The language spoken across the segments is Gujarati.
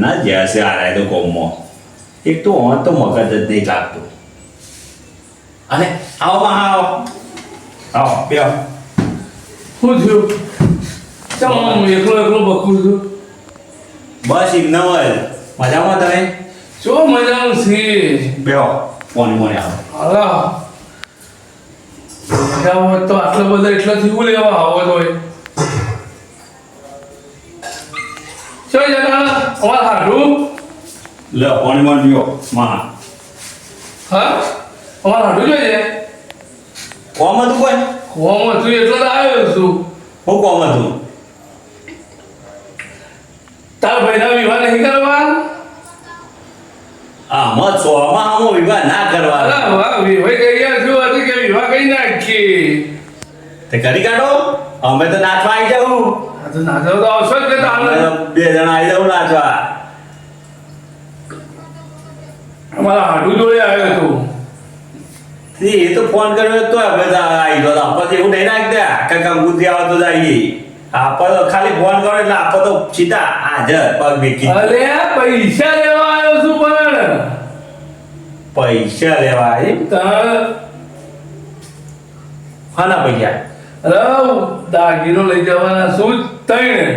ના જશે આ રાય તો કોમમાં એક તો હોત તો મગજ જ નહીં લાગતું. અને આવો માં આવો બે શું થયું? ચાલ હું એકલો એકલો બકું છું. બસ એમને હોય મજામાં તમે? શું મજાનું છે? બેહો મોની મોની આવો. હાલા મજામાં તો આટલો બધો એટલાથી હું લેવા આવો તો શું જગા અમાર હાડું લે મોની મોની લ્યો માં હા અમાર હાડું જોઈએ કોમ હતું કોઈ? કોમ તું એટલો તો આવ્યો છું. હું કોમ હતું? તારા ભાઈના વિવાહ નહીં કરવા? આમાં સોમાં આમો વિવાહ ના કરવા. અરે વાહ વિવાહ કહી ગયા છું હજી કે વિવાહ કઈ નાખી તે કરી કાઢો અમે તો નાચવા આવી જાઉં. આ તો નાચો તો આવશો જ કે અમે તારે તો બે જણા આવી જાઉં નાચવા. અમારા હાડું જોડે આવ્યો તું એ તો ફોન કર્યો તો અમે તો આવી ગયો આપણે એવું નહીં નાખી દે કાકા ગુદ્દી આવે તો જઈએ. આપણે તો ખાલી ફોન કરો એટલે આપણે તો સીધા હાજર પગ મેકી. અરે પૈસા લેવા આવ્યો છું પણ પૈસા લેવા એમ? તાર હાના પૈસા? અરે દાગીનો લઈ જવાના શું ત્રણ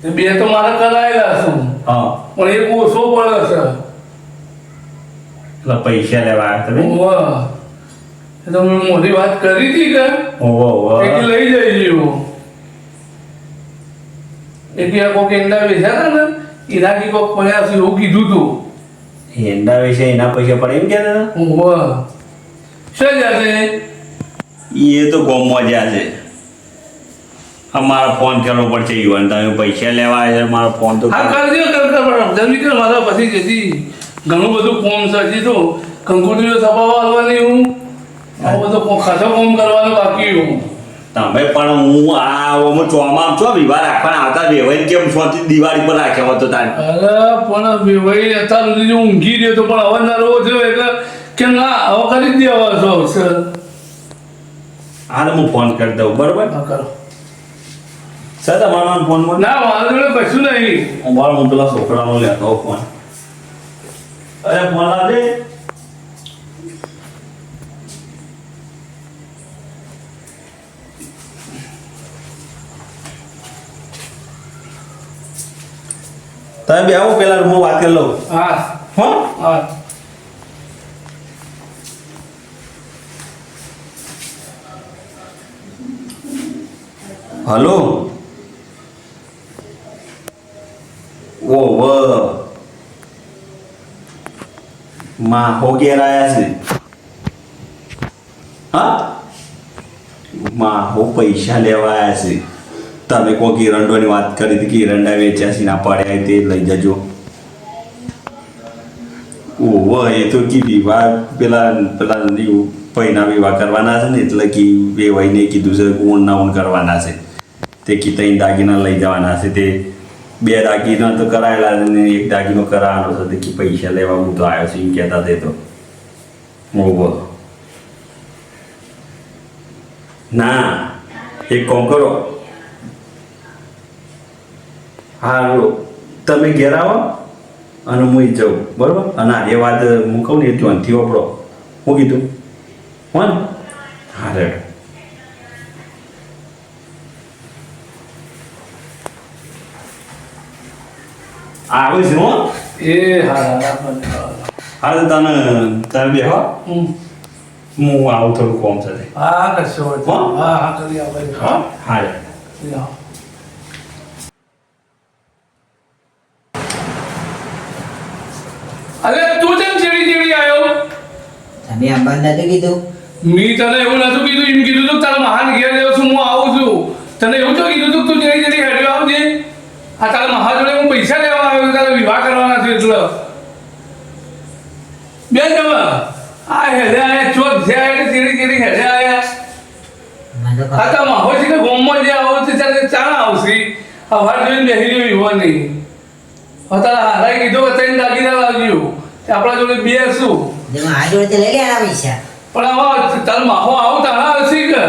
તે બે તો મારે કરાયેલા છું હા પણ એક ઓછો પડે છે. એટલે પૈસા લેવા આવ્યા તમે? વાહ એ તો મેં મોટી વાત કરી હતી કે ઓહો એક લઈ જઈજો એક કોક એંડા વેચ્યા હતા ને એનાથી કોક પડ્યા છે એવું કીધું તું. એંડા વિશે એના પૈસા પડે એમ કે વાહ શું જશે એ તો ગોમમાં જ્યાં છે. અમારો ફોન કરવો પડશે યુવાન તમે પૈસા લેવા આવ્યા છે મારો ફોન તો હા કરજો જલ્દી કર મારા પછી જતી ઘણું બધું કોમ છે હજી તો કંકુતરીઓ છપાવવા આવવાની હું આવું બધું ખાસો કોમ કરવાનું બાકી હું. તમે પણ હું આ ચોમામ છો વિવાહ રાખવાના આવતા વેવાઈ કેમ શોથી દિવાળી પર રાખ્યા હતો તારે? અરે પણ ભાઈ અત્યાર સુધી જો ઊંઘી રહ્યો તો પણ હવે ના રોવો થયો એટલે કે ના હવે કરી જ દેવા છો સર. હાલ હું ફોન કરી દઉં બરોબર? હા કરો સર તમારા ફોનમાં ના મારા જોડે કશું નહીં. હું પેલા છોકરાનો લેતો હોઉં ફોન. અરે ફોન લાવજે. તમે બે આવો પેલા હું વાત કરી લઉં. હા હો હા હલો ઓ માં હો ઘેર આયા છે. હા માં હો પૈસા લેવા આયા છે. તમે કોઈ એરંડોની વાત કરી હતી કે એરંડા વેચ્યા છે ના પડ્યા તે લઈ જજો. ઓહો એ તો કી વિવાહ પેલા પૈના વિવાહ કરવાના છે ને એટલે કે વેવાઈને કીધું છે ઊન ના ઊન કરવાના છે. તે કીધા દાગીના લઈ જવાના છે. તે બે દાગીના તો કરાયેલા છે ને એક દાગીનો કરાવવાનો છે. તે કે પૈસા લેવા હું તો આવ્યો છું એમ કહેતા તે તો. ઓહો ના એક કામ કરો હારું તમે ઘેર આવો અને હું જાઉં બરોબર. અને એ વાત હું કહું ને એ ધ્યાનથી વાપરો. હું કીધું હો ને? હા રેડ આવે છે હો. એ હા હા તને તમે બે હો હમ. હું આવું થોડું કોમ છે. હા કશો હા? હા હા કરી આવે હા હા રેડ જાઓ. અરે તું કેમ ચીડી ચીડી આવ્યો? તમે આંબા નતું કીધું મી તને એવું નતું કીધું એમ કીધું તું તારા મહાન ઘેર રહ્યો છું હું આવું છું. તને એવું તો કીધું તું તું ચીડી ચીડી હેડ્યો આવજે. આ તારા મહા જોડે હું પૈસા લેવા આવ્યો તારે વિવાહ કરવાના છે એટલે બે જવા આ હેડે આયા ચોક છે એટલે ચીડી ચીડી હેડે આયા. મને તો આ તો માહો છે કે ગોમમાં જે આવો તે ચાલે ચાણ આવશે. આ વાર જોઈને બેહી રહ્યો વિવાહ નહીં. હવે તારા હારાએ કીધું કે તઈને દાગીના લાવ્યું તે આપણા જોડે બે શું જેમાં આ જોડે લઈ ગયા પૈસા પણ આવા તાર માહો આવું તારા હશે કે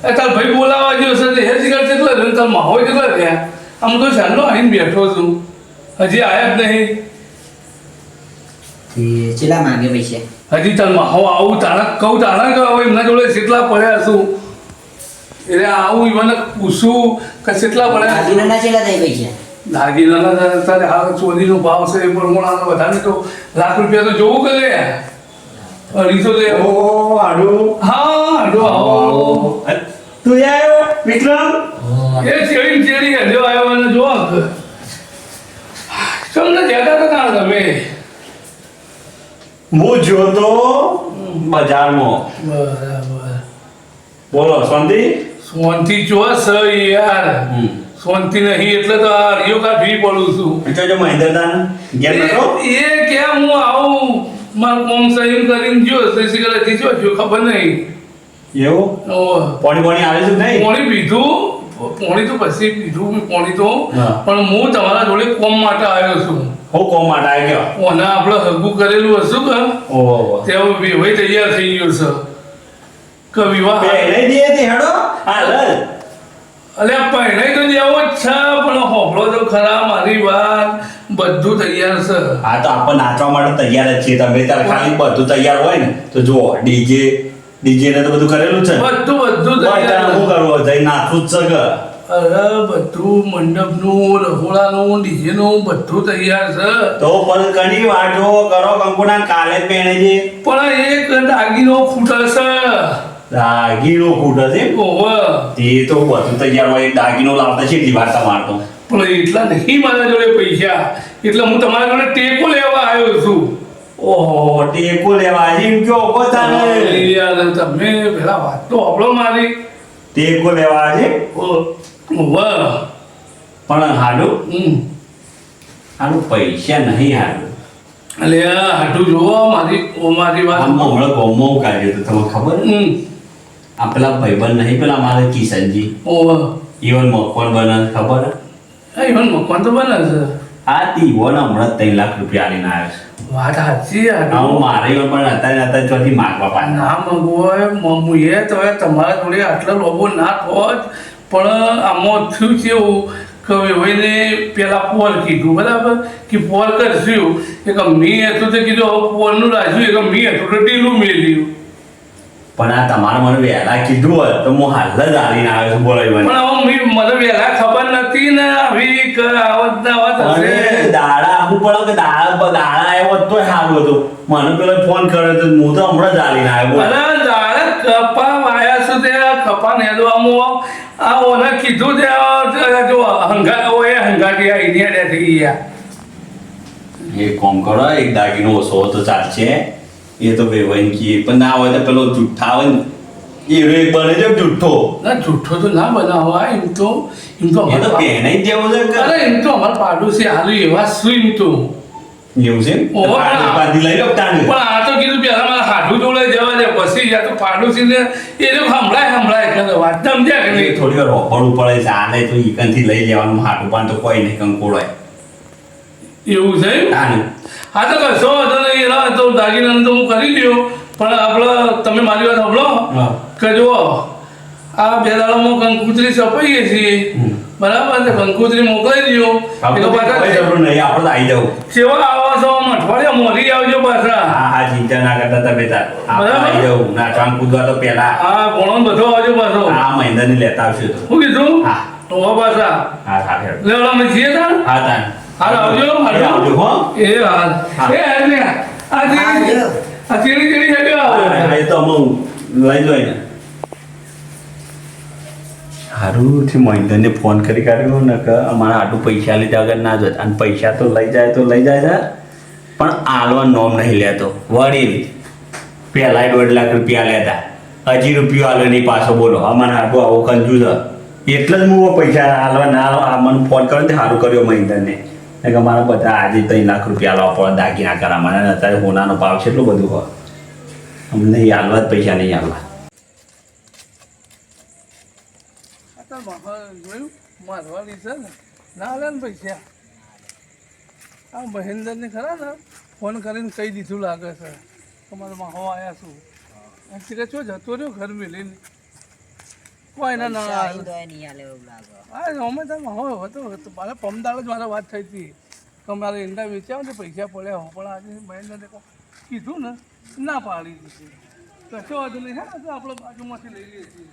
એ તાર ભાઈ બોલાવા ગયો છે તે હેજ કરશે એટલે તાર માહો કેટલા રહ્યા આમ તો ચાલો આવીને બેઠો છું, હજી આયા જ નહીં. તે ચેલા માંગે પૈસા? હજી તારમાં હું આવું તારા કહું તારા કે હવે એમના જોડે કેટલા પડ્યા છું એટલે આવું મને પૂછું કે કેટલા પડ્યા દાગીનાના ચેલા થાય પૈસા? દાગીનાના તારે હાલ ચોરીનો ભાવ છે એ પ્રમાણે વધારે તો ₹1,00,000 તો જોવું કે લે 250 લે. ઓ હાડુ હા હાડો આવો તું આવ્યો વિક્રમ? એ ચેડી હેડ્યો આવ્યો મને જો તમને જતા તો ના તમે હું જોતો બજારમાં. બરાબર બોલો શાંતિ? શાંતિ જોશ યાર શાંતિ નહીં એટલે તો આ રિયો કાઢવી પડું છું. જો મહેન્દ્રદાન ઘેર નતો? એ ક્યાં હું આવું મારું કોમ સહી કરીને જો શશી કલાથી જો ખબર નહીં. એવું પાણી આવે છે નહીં? પાણી પીધું પાણી તો પછી પીધું પાણી તો હા. પણ હું તમારા જોડે કોમ માટે આવ્યો છું. હું કોમ માટે આવી ગયો. ઓને આપણે હગું કરેલું હશું કે ઓહો ત્યાં વિવાહ તૈયાર થઈ ગયો છે કે વિવાહ પહેલે દે તે હેડો હાલ અલ્યા પહેણાઈ તો જેવો જ છે પણ હોભળો તો ખરા મારી વાત બધું તૈયાર છે. હા તો આપણે નાચવા માટે તૈયાર જ છીએ. તમે તાર ખાલી બધું તૈયાર હોય ને તો જુઓ ડીજે ને તો બધું કરેલું છે. બધું શું તૈયાર કરવું જઈ નાચવું જ છે કે? અરે બધું મંડપનું રહોડાનું ડીજેનું બધું તૈયાર છે તો પણ ઘણી વાટો કરો કંકુના કાલે જ પહેણે છે. પણ એક દાગીનો ખૂટે છે. દાગીનો ખૂટે છે? ઓહો તે તો બધું તૈયાર હોય. એક દાગીનો લાવતા છે એટલી વાર તમારતો. પણ એટલા નહીં મારા જોડે પૈસા એટલે હું તમારા જોડે ટેકો લેવા આવ્યો છું. ઓહો ટેકો લેવા એમ કયો પોતાને યાર તમે પેલા વાત તો આપણો મારી ટેકો લેવા છે. વાહ પણ હાડું પૈસા નહીં હાડું. એટલે હાટું જુઓ મારી વાત આમ હમણાં ગોમમાં હું કાઢ્યો તો તમને ખબર? આ પેલા ભાઈબંધ નહીં પેલા મારા કિશનજી ઓહ ઈવન મકવાન બને ખબર? ઇવન મકાન તો બને છે. આ તીવોન હમણાં ₹3,00,000 આલીને આવ્યો છે. વાત સાચી હું મારે ઈવન પણ અત્યારે ચોથી માગવા પાછા. ના મગવાય મમ્મીએ તો તમારા જોડે આટલા લોકો ના થોત પણ આમાં થયું છે એવું કે ભાઈને પેલા પોલ કીધું બરાબર કે પોલ કરશું એક મી હતું તો કીધું હવે પોલનું રાખ્યું એક મી હતું તો ઢીલું મેલ્યું. પણ આ તમારે મને વહેલા કીધું હોત તો હું હાલ જ આલીને આવ્યો છું. બોલો ઈવન પણ હવે મને વહેલા ખબર નથી ને આવી આવત ના આવત હશે. દાડા આપવું પડે કે દાડા આવ્યો હોત તોય સારું હતું. મને પેલો ફોન કર્યો તો હું તો હમણાં જ આલીને આવ્યો. અરે દાડે કપા વાયા છું તે કપા નેદવામાં આ ઓને કીધું તે જો હંગાટી આવીને હેડ્યા થઈ ગયા. એ કોમ કરો એક દાગીનો ઓછો તો ચાલશે. એ તો વેવાઈને કીએ પણ ના હોય તો પેલો જુઠ્ઠા આવે ને એ બને છે જુઠ્ઠો. ના જુઠ્ઠો તો ના બનાવાય એમ તો એ તો પહેણાઈ જ જેવું છે કે અરે એમ તો અમારા પાડોશી હાલું એવા શું એમ તો એવું છે? ઓહો, પાડી લઈ લો તાને. પણ આ તો કીધું પેલા મારા હાડું જોડે જવા દે પછી યા તો પાડોશીને એ જો સંભળાય કરે વાત સમજ્યા કે એ નહીં. થોડી વાર રોકડવું પડે છે. આને તો ઈકનથી લઈ લેવાનું હાટું પણ તો કોઈ નહીં કંકોળાય એવું છે એમ? તાને. હા તો કશો વાંધો નહીં એના તો દાગીનાનું તો હું કરી દઉં પણ આપણે તમે મારી વાત સાંભળો હા. કે જુઓ આ બે દાડામાં કંકુતરી સપાઈએ છીએ બરાબર છે કંકુતરી મોકલાઈ દો આપણે તો કોઈ જરૂર નહીં. આપણે તો આવી જાવ. સેવા આવો છો અઠવાડિયા મોરી આવજો પાછા. હા ચિંતા ના કરતા તમે તાર. આપણે બરાબર. આવી જાવ. નાચવાનું કૂદવા તો પહેલા હા ઘણો બધો આવજો પાછો. આ મહિનાને લેતા આવશે તો. શું કીધું હા. તો પાછા હા સાથે લેવડા અમે છીએ તાર હા તાન. હાલ આવજો એ આવજો હો. એ હાલ હા. એ હાલ ને આ ચીડી ચીડી હેડ્યો હા, આવે એ તો અમે લઈ જોઈ ને સારું થી મહિન્દ્રને ફોન કરી કાઢ્યો ને કે અમારા આટલું પૈસા લીધા વગર ના જોત અને પૈસા તો લઈ જાય છે પણ આલવા નોમ નહીં લેતો. વડીલ પહેલા ₹2,50,000 લેતા હજી રૂપિયો આલો નહીં પાછો. બોલો અમારા આટલું આવો કંજુ છે એટલે જ હું પૈસા આલવા ના આ મને ફોન કર્યો ને સારું કર્યો મહિન્દ્રને કે મારા બધા આજે ₹3,00,000 આલવા પડે દાગીના કરા મને અત્યારે હોનાનો ભાવ છે એટલું બધું હોય અમને આલવા જ પૈસા નહીં આલવા. જોયું મારવાડી છે ને ના લે ને પૈસા આ મહેન્દ્રને ખરા ને ફોન કરીને કહી દીધું લાગે છે તમારા માહો આવ્યા છું કે ચો જતો રહ્યો ઘર મેલીને કોઈ ના ના પૈસા આઈને તોય નહીં આલે એવું લાગે. હા અમે તમે હવે હતો મારે પમદાળ જ મારે વાત થઈ હતી કે મારે ઈંડા વેચ્યા ને પૈસા પડ્યા હો પણ આજે મહેન્દ્રને કીધું ને ના પાડી દીધી કશો વાંધો નહીં હા તો આપણે બાજુમાંથી લઈ લઈએ છીએ